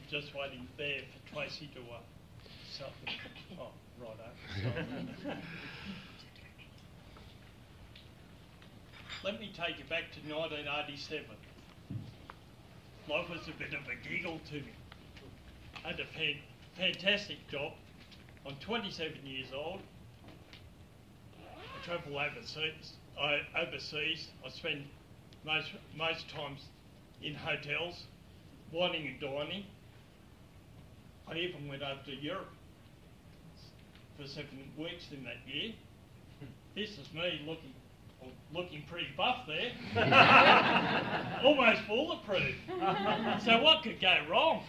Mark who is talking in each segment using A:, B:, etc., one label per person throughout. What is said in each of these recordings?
A: just waiting there for Tracy to something. Oh, righto. Let me take you back to 1987. Life was a bit of a giggle to me. I had a fantastic job. I'm 27 years old. I travel overseas. I spend most times in hotels, whining and dining. I even went over to Europe for 7 weeks in that year. This is me looking pretty buff there. Almost bulletproof. So what could go wrong?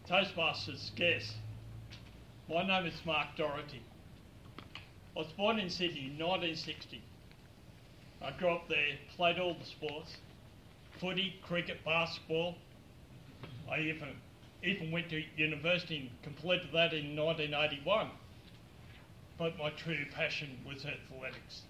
A: Toastmasters guest. My name is Mark Dorrity. I was born in Sydney in 1960. I grew up there, played all the sports, footy, cricket, basketball. I even went to university and completed that in 1981. But my true passion was athletics.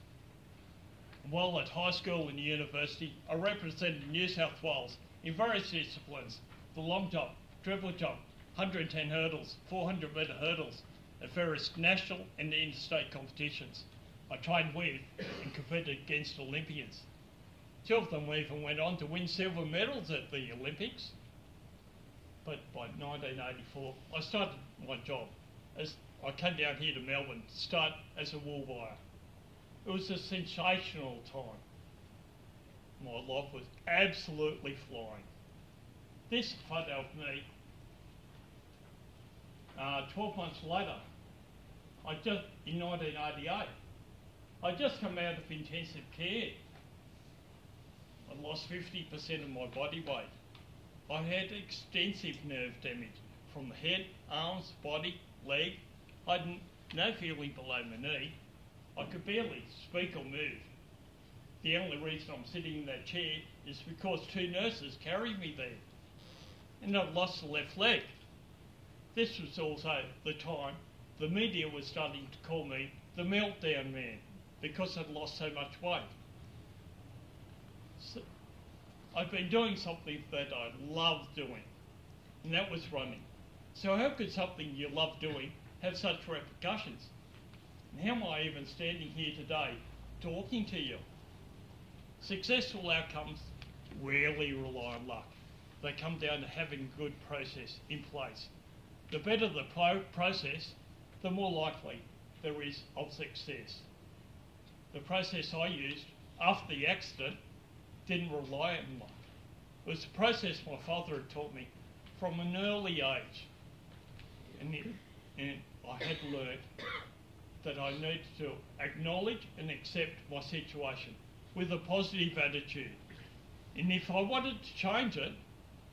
A: While at high school and university, I represented New South Wales in various disciplines: the long jump, triple jump, 110 hurdles, 400 metre hurdles, at various national and interstate competitions. I trained with and competed against Olympians. 2 of them even went on to win silver medals at the Olympics. But by 1984, I started my job. As I came down here to Melbourne to start as a wool buyer. It was a sensational time. My life was absolutely flying. This photo of me, 12 months later, in 1988, I just come out of intensive care. I lost 50% of my body weight. I had extensive nerve damage from the head, arms, body, leg. I had no feeling below my knee. I could barely speak or move. The only reason I'm sitting in that chair is because 2 nurses carried me there. And I'd lost the left leg. This was also the time the media was starting to call me the Meltdown Man because I'd lost so much weight. So I've been doing something that I love doing, and that was running. So how could something you love doing have such repercussions? And how am I even standing here today talking to you? Successful outcomes rarely rely on luck. They come down to having a good process in place. The better the process, the more likely there is of success. The process I used after the accident didn't rely on luck. It was a process my father had taught me from an early age. And I had learned that I needed to acknowledge and accept my situation with a positive attitude. And if I wanted to change it,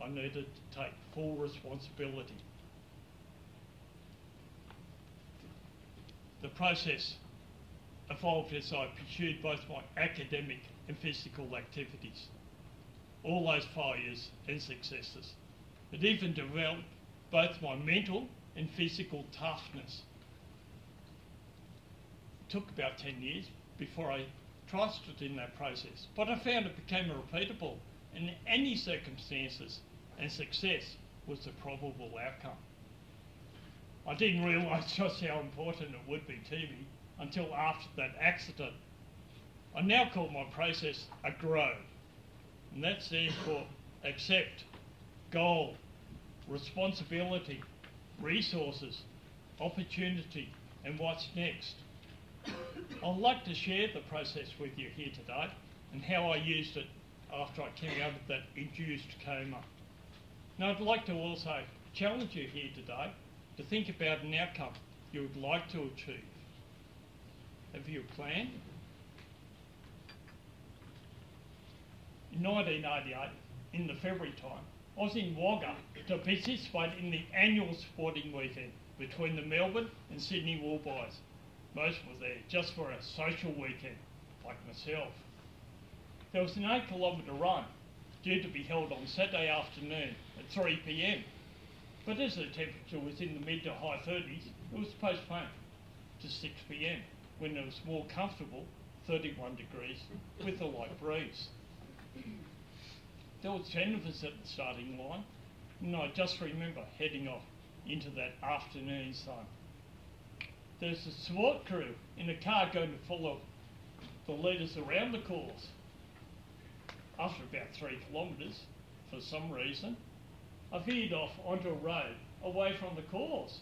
A: I needed to take full responsibility. The process evolved as I pursued both my academic and physical activities, all those failures and successes. It even developed both my mental and physical toughness. It took about 10 years before I trusted in that process, but I found it became repeatable in any circumstances, and success was the probable outcome. I didn't realise just how important it would be to me until after that accident. I now call my process a GROW, and that stands for accept, goal, responsibility, resources, opportunity, and what's next. I'd like to share the process with you here today and how I used it after I came out of that induced coma. Now I'd like to also challenge you here today to think about an outcome you would like to achieve. Have you a plan? In 1988, in the February time, I was in Wagga to participate in the annual sporting weekend between the Melbourne and Sydney wool buyers. Most were there just for a social weekend, like myself. There was an 8-kilometre run due to be held on Saturday afternoon at 3 p.m. But as the temperature was in the mid to high 30s, it was postponed to 6 p.m. when it was more comfortable, 31 degrees, with a light breeze. There were 10 of us at the starting line, And I just remember heading off into that afternoon sun. There's a SWAT crew in a car going to follow the leaders around the course. After about 3 kilometres, for some reason, I veered off onto a road away from the course.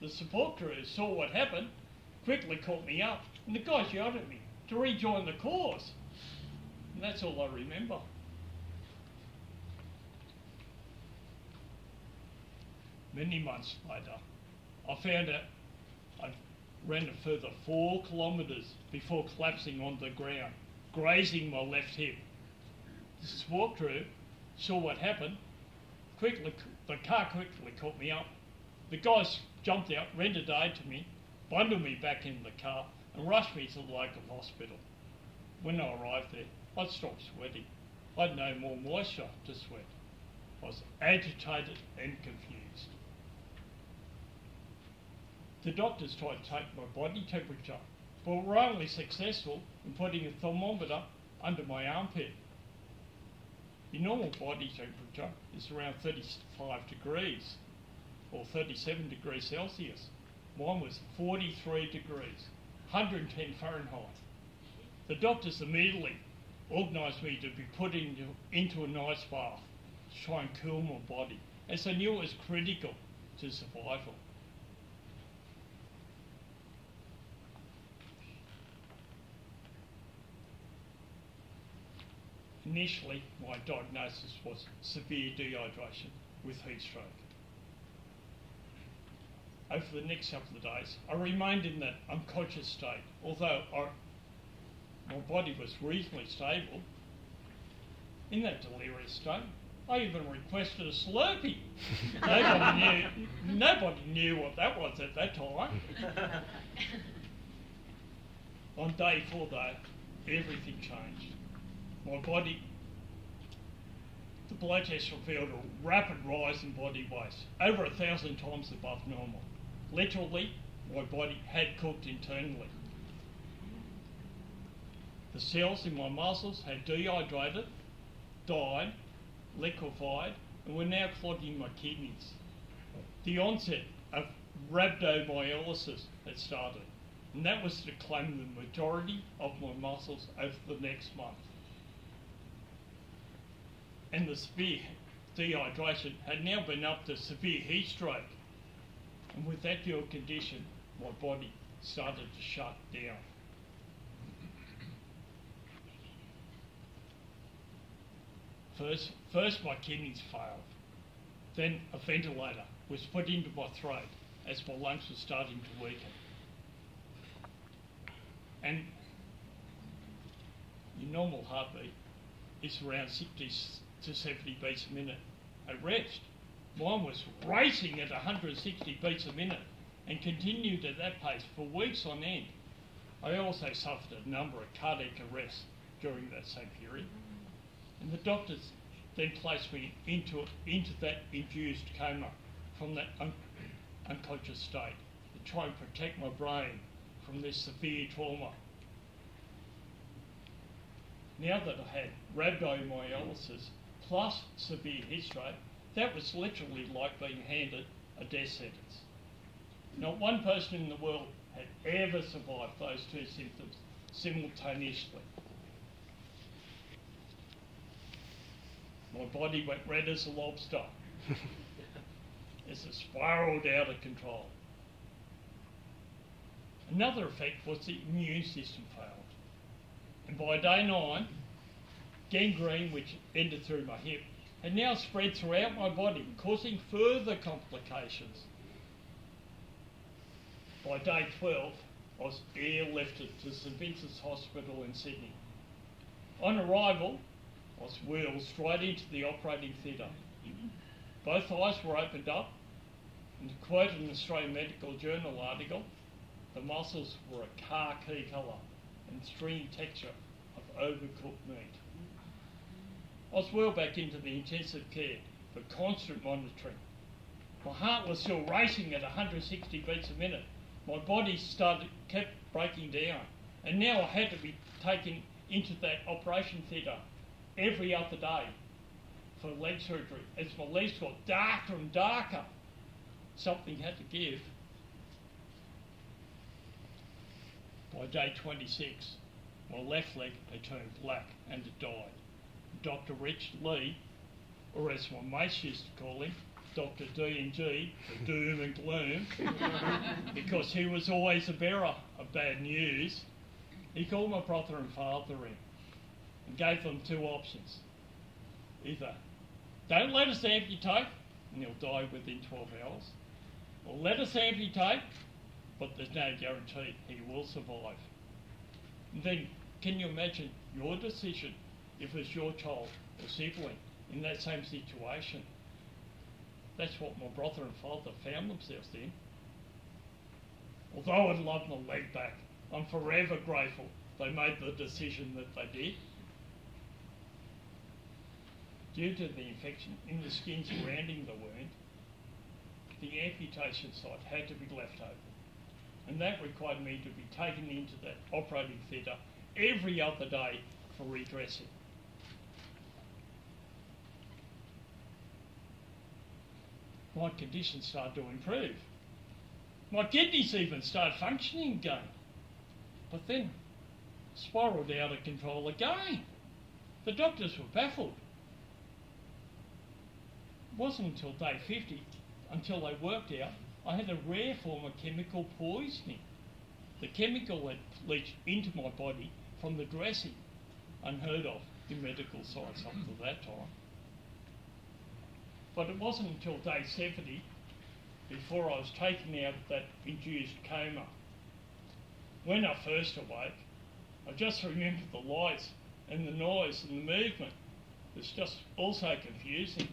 A: The support crew saw what happened, quickly caught me up, and the guys yelled at me to rejoin the course. And that's all I remember. Many months later, I found out I ran a further 4 kilometres before collapsing on the ground, grazing my left hip. The SWAT crew saw what happened. The car quickly caught me up. The guys jumped out, rendered aid to me, bundled me back in the car and rushed me to the local hospital. When I arrived there, I'd stopped sweating. I'd no more moisture to sweat. I was agitated and confused. The doctors tried to take my body temperature, but were only successful in putting a thermometer under my armpit. The normal body temperature is around 35 degrees or 37 degrees Celsius. Mine was 43 degrees, 110 Fahrenheit. The doctors immediately organised me to be put into an ice bath to try and cool my body, as they knew it was critical to survival. Initially, my diagnosis was severe dehydration with heat stroke. Over the next couple of days, I remained in that unconscious state, although my body was reasonably stable. In that delirious state, I even requested a Slurpee. Nobody knew what that was at that time. On day 4, though, everything changed. My body, the blood test revealed a rapid rise in body weight, over 1,000 times above normal. Literally, my body had cooked internally. The cells in my muscles had dehydrated, died, liquefied, and were now clogging my kidneys. The onset of rhabdomyolysis had started, and that was to claim the majority of my muscles over the next month. And the severe dehydration had now been up to severe heat stroke. And with that dual condition, my body started to shut down. First my kidneys failed. Then a ventilator was put into my throat as my lungs were starting to weaken. And your normal heartbeat is around 60 to 70 beats a minute at rest. Mine was racing at 160 beats a minute and continued at that pace for weeks on end. I also suffered a number of cardiac arrests during that same period. And the doctors then placed me into that induced coma from that unconscious state to try and protect my brain from this severe trauma. Now that I had rhabdomyolysis plus severe heat stroke, that was literally like being handed a death sentence. Not one person in the world had ever survived those two symptoms simultaneously. My body went red as a lobster as it spiralled out of control. Another effect was the immune system failed. And by day 9, gangrene, which ended through my hip, had now spread throughout my body, causing further complications. By day 12, I was airlifted to St Vincent's Hospital in Sydney. On arrival, I was wheeled straight into the operating theatre. Both eyes were opened up, and to quote an Australian Medical Journal article, the muscles were a khaki colour and stringy texture of overcooked meat. I was wheeled back into the intensive care for constant monitoring. My heart was still racing at 160 beats a minute. My body kept breaking down, and now I had to be taken into that operation theatre every other day. for leg surgery. As my legs got darker and darker, something had to give. By day 26, my left leg had turned black and it died. Dr. Rich Lee, or as my mates used to call him, Dr. D&G, the doom and gloom, because he was always a bearer of bad news, he called my brother and father in and gave them two options. Either don't let us amputate and he'll die within 12 hours, or let us amputate, but there's no guarantee he will survive. And then, can you imagine your decision if it was your child or sibling in that same situation? That's what my brother and father found themselves in. Although I'd love my leg back, I'm forever grateful they made the decision that they did. Due to the infection in the skin surrounding the wound, the amputation site had to be left open. And that required me to be taken into that operating theatre every other day for redressing. My condition started to improve. My kidneys even started functioning again. But then spiralled out of control again. The doctors were baffled. It wasn't until day 50 until they worked out I had a rare form of chemical poisoning. The chemical had leached into my body from the dressing, unheard of in medical science up to that time. But it wasn't until day 70 before I was taken out of that induced coma. When I first awoke, I just remembered the lights and the noise and the movement. It's just also confusing.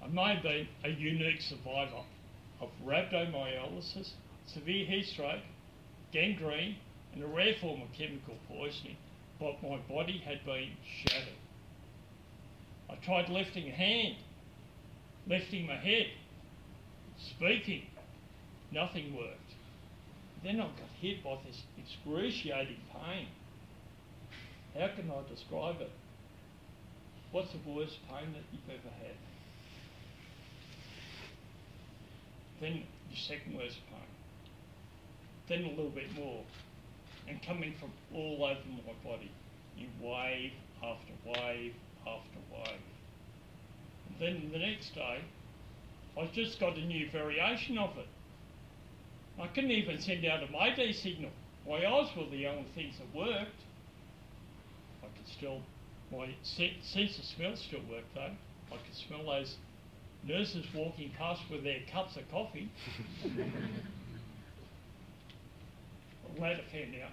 A: I may have been a unique survivor of rhabdomyolysis, severe heat stroke, gangrene, and a rare form of chemical poisoning, but my body had been shattered. I tried lifting a hand, lifting my head, speaking. Nothing worked. Then I got hit by this excruciating pain. How can I describe it? What's the worst pain that you've ever had? Then your second worst pain. Then a little bit more. And coming from all over my body in wave after wave after wave. And then the next day, I just got a new variation of it. I couldn't even send out a Mayday signal. My eyes were the only things that worked. I could still, my sense of smell still worked though. I could smell those nurses walking past with their cups of coffee. I later found out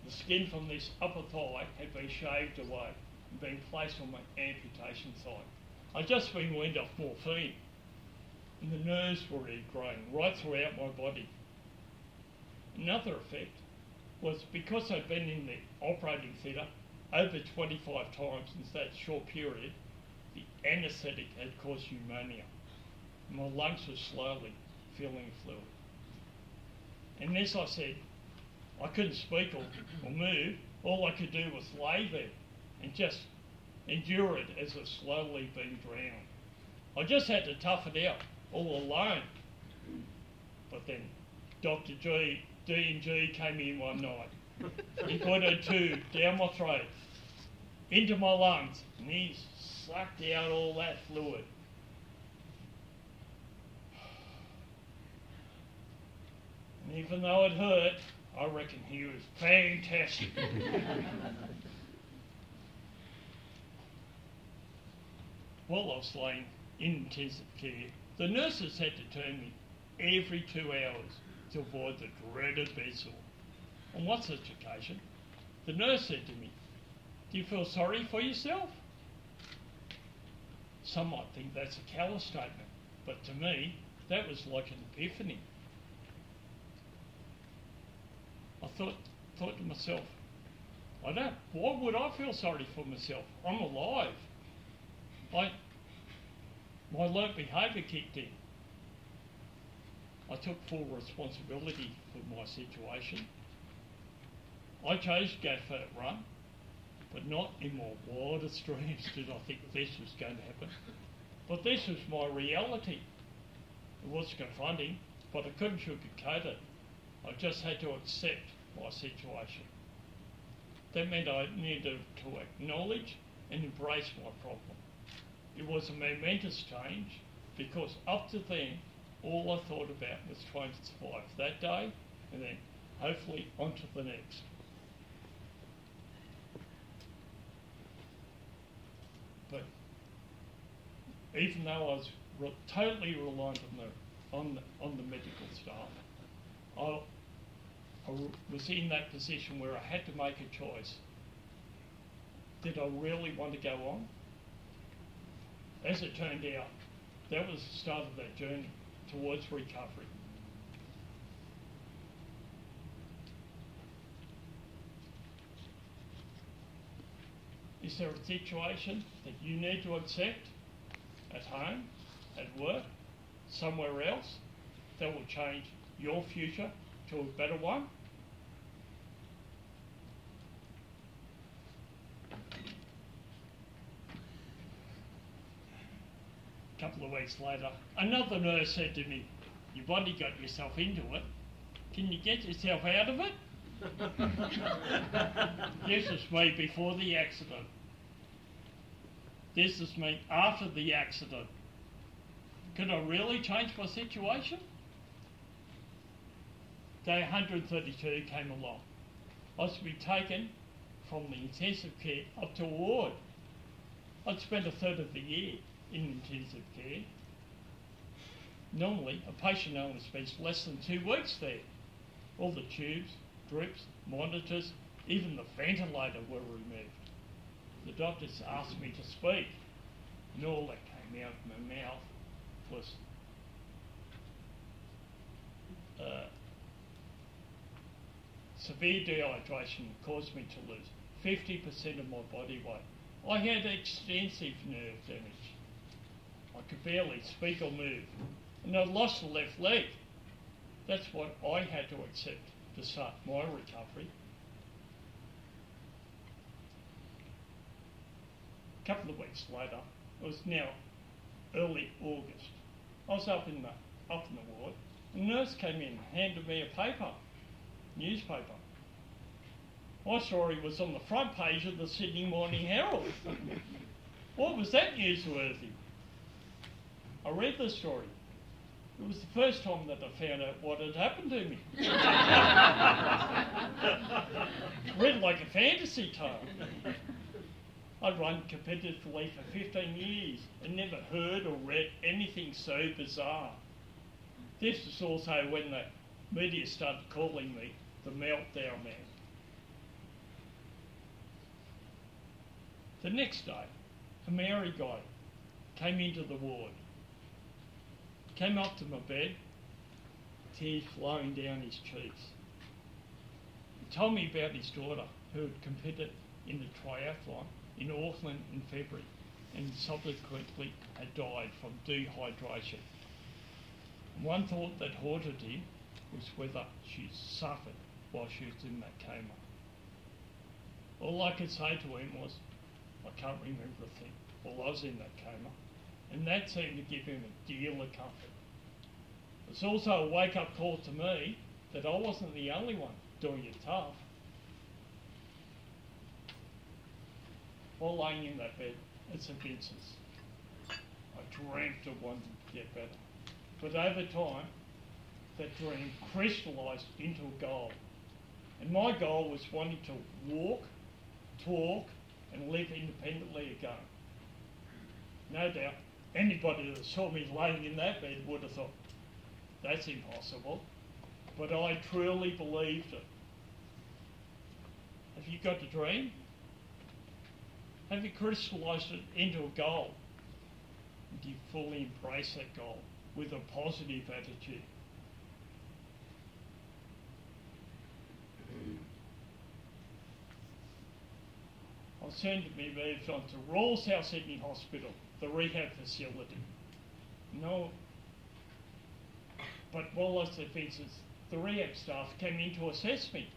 A: the skin from this upper thigh had been shaved away and been placed on my amputation site. I'd just been weaned off morphine and the nerves were already growing right throughout my body. Another effect was because I'd been in the operating theatre over 25 times in that short period, the anaesthetic had caused pneumonia. My lungs were slowly filling fluid. And as I said, I couldn't speak or move. All I could do was lay there and just endure it as it slowly being drowned. I just had to tough it out all alone. But then Dr. D&G came in one night. He put a tube down my throat, into my lungs, and he sucked out all that fluid. And even though it hurt, I reckon he was fantastic. While I was laying in intensive care, the nurses had to turn me every 2 hours to avoid the dreaded bed sore. On one such occasion, the nurse said to me, "Do you feel sorry for yourself?" Some might think that's a callous statement, but to me, that was like an epiphany. I thought to myself, why would I feel sorry for myself? I'm alive. My alert behaviour kicked in. I took full responsibility for my situation. I chose to go for that run. But not in my wildest dreams did I think this was going to happen. But this was my reality. It was confronting, but I couldn't sugarcoat it. I just had to accept my situation. That meant I needed to acknowledge and embrace my problem. It was a momentous change because up to then, all I thought about was trying to survive that day and then hopefully on to the next. But even though I was totally reliant on the medical staff, I was in that position where I had to make a choice. Did I really want to go on? As it turned out, that was the start of that journey towards recovery. Is there a situation that you need to accept at home, at work, somewhere else that will change your future to a better one? A couple of weeks later, another nurse said to me, "You've already got yourself into it. Can you get yourself out of it?" This is me before the accident. This is me after the accident. Could I really change my situation? Day 132 came along. I was to be taken from the intensive care up to a ward. I'd spent a third of the year in intensive care. Normally, a patient only spends less than 2 weeks there. All the tubes, drips, monitors, even the ventilator were removed. The doctors asked me to speak, and all that came out of my mouth was severe dehydration caused me to lose 50% of my body weight. I had extensive nerve damage. I could barely speak or move, and I lost the left leg. That's what I had to accept to start my recovery. A couple of weeks later, it was now early August. I was up in the ward. The nurse came in and handed me a newspaper. My story was on the front page of the Sydney Morning Herald. What was that newsworthy? I read the story. It was the first time that I found out what had happened to me. Read like a fantasy tale. I'd run competitively for 15 years and never heard or read anything so bizarre. This was also when the media started calling me the Meltdown Man. The next day, a Maori guy came into the ward. Came up to my bed, tears flowing down his cheeks. He told me about his daughter who had competed in the triathlon in Auckland in February and subsequently had died from dehydration. And one thought that haunted him was whether she suffered while she was in that coma. All I could say to him was, I can't remember a thing while I was in that coma, and that seemed to give him a deal of comfort. It's also a wake-up call to me that I wasn't the only one doing it tough. While laying in that bed at St Vincent's, I dreamt of wanting to get better. But over time, that dream crystallised into a goal. And my goal was wanting to walk, talk, and live independently again. No doubt, anybody that saw me laying in that bed would have thought, that's impossible. But I truly believed it. Have you got a dream? Have you crystallised it into a goal? Do you fully embrace that goal with a positive attitude? I was soon to be moved on to Royal South Sydney Hospital, the rehab facility. No, but while I was at Vincent's, the rehab staff came in to assess me.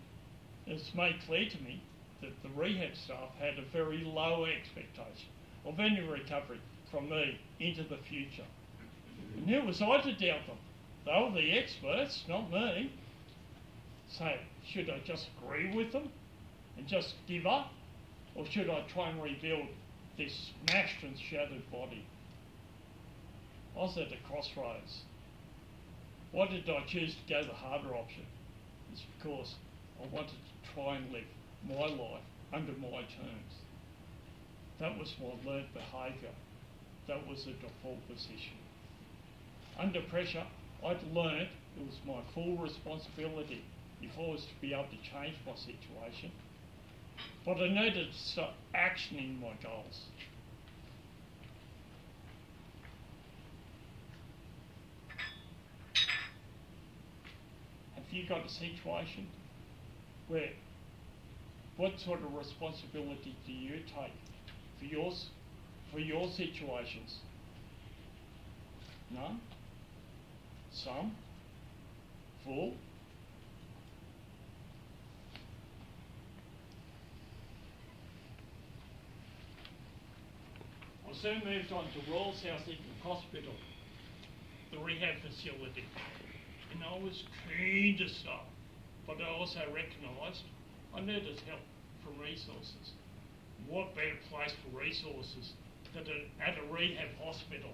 A: It was made clear to me that the rehab staff had a very low expectation of any recovery from me into the future. And who was I to doubt them? They were the experts, not me. So, should I just agree with them and just give up? Or should I try and rebuild this smashed and shattered body? I was at a crossroads. Why did I choose to go the harder option? It's because I wanted to try and live my life under my terms. That was my learned behaviour. That was the default position. Under pressure, I'd learned it was my full responsibility if I was to be able to change my situation. But I needed to start actioning my goals. Have you got a situation where, what sort of responsibility do you take for your situations? None? Some? Full? I soon moved on to Royal South England Hospital, the rehab facility, and I was keen to start, but I also recognised I needed help from resources. What better place for resources than at a rehab hospital?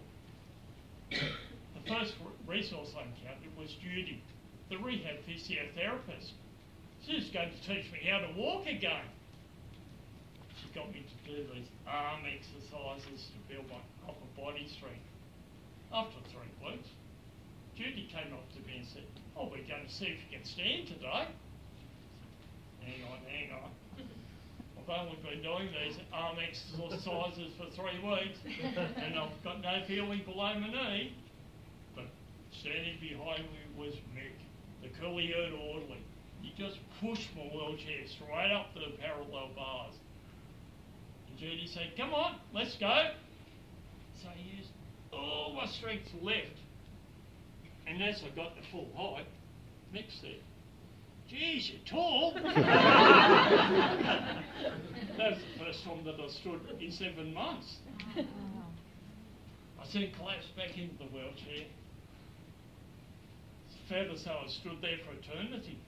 A: The first resource I encountered was Judy, the rehab physiotherapist. She was going to teach me how to walk again. She got me to do these arm exercises to build my upper body strength. After 3 weeks, Judy came up to me and said, "Oh, we're going to see if you can stand today." Hang on. I've only been doing these arm exercises for 3 weeks and I've got no feeling below my knee. But standing behind me was Mick, the curly-haired orderly. He just pushed my wheelchair straight up to the parallel bars. And Judy said, "Come on, let's go." So I used all my strength left. And as I got to full height, Mick said, "Geez, you're tall." That was the first time that I stood in 7 months. I then collapsed back into the wheelchair. It felt as though I stood there for eternity.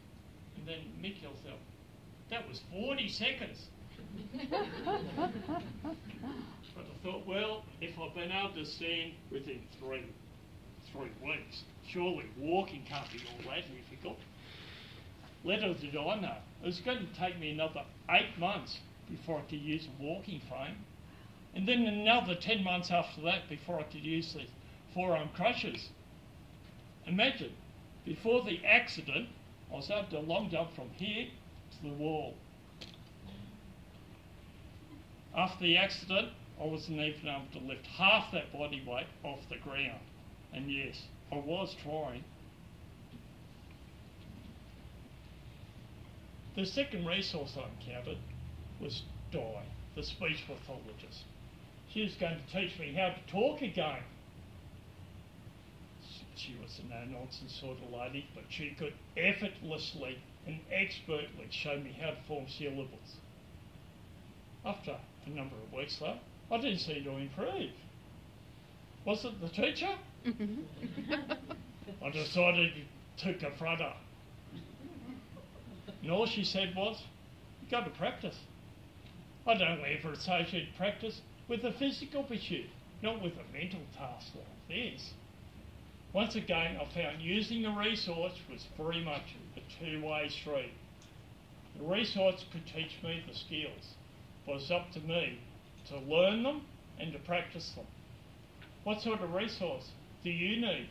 A: And then Mick yelled out, "That was 40 seconds. But I thought, well, if I've been able to stand within three weeks, surely walking can't be all that difficult. Little did I know, it was going to take me another 8 months before I could use a walking frame, and then another 10 months after that before I could use the forearm crutches. Imagine, before the accident, I was able to long jump from here to the wall. After the accident, I wasn't even able to lift half that body weight off the ground. And yes, I was trying. The second resource I encountered was Di, the speech pathologist. She was going to teach me how to talk again. She was a no-nonsense sort of lady, but she could effortlessly and expertly show me how to form syllables. After a number of weeks though, I didn't seem to improve. Was it the teacher? I decided to confront her. And all she said was, "You've got to practice." I'd only ever associated practice with a physical pursuit, not with a mental task like this. Once again, I found using the resource was very much a two-way street. The resource could teach me the skills, but it's up to me to learn them and to practice them. What sort of resource do you need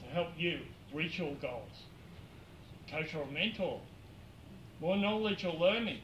A: to help you reach your goals? Coach or mentor? More knowledge or learning?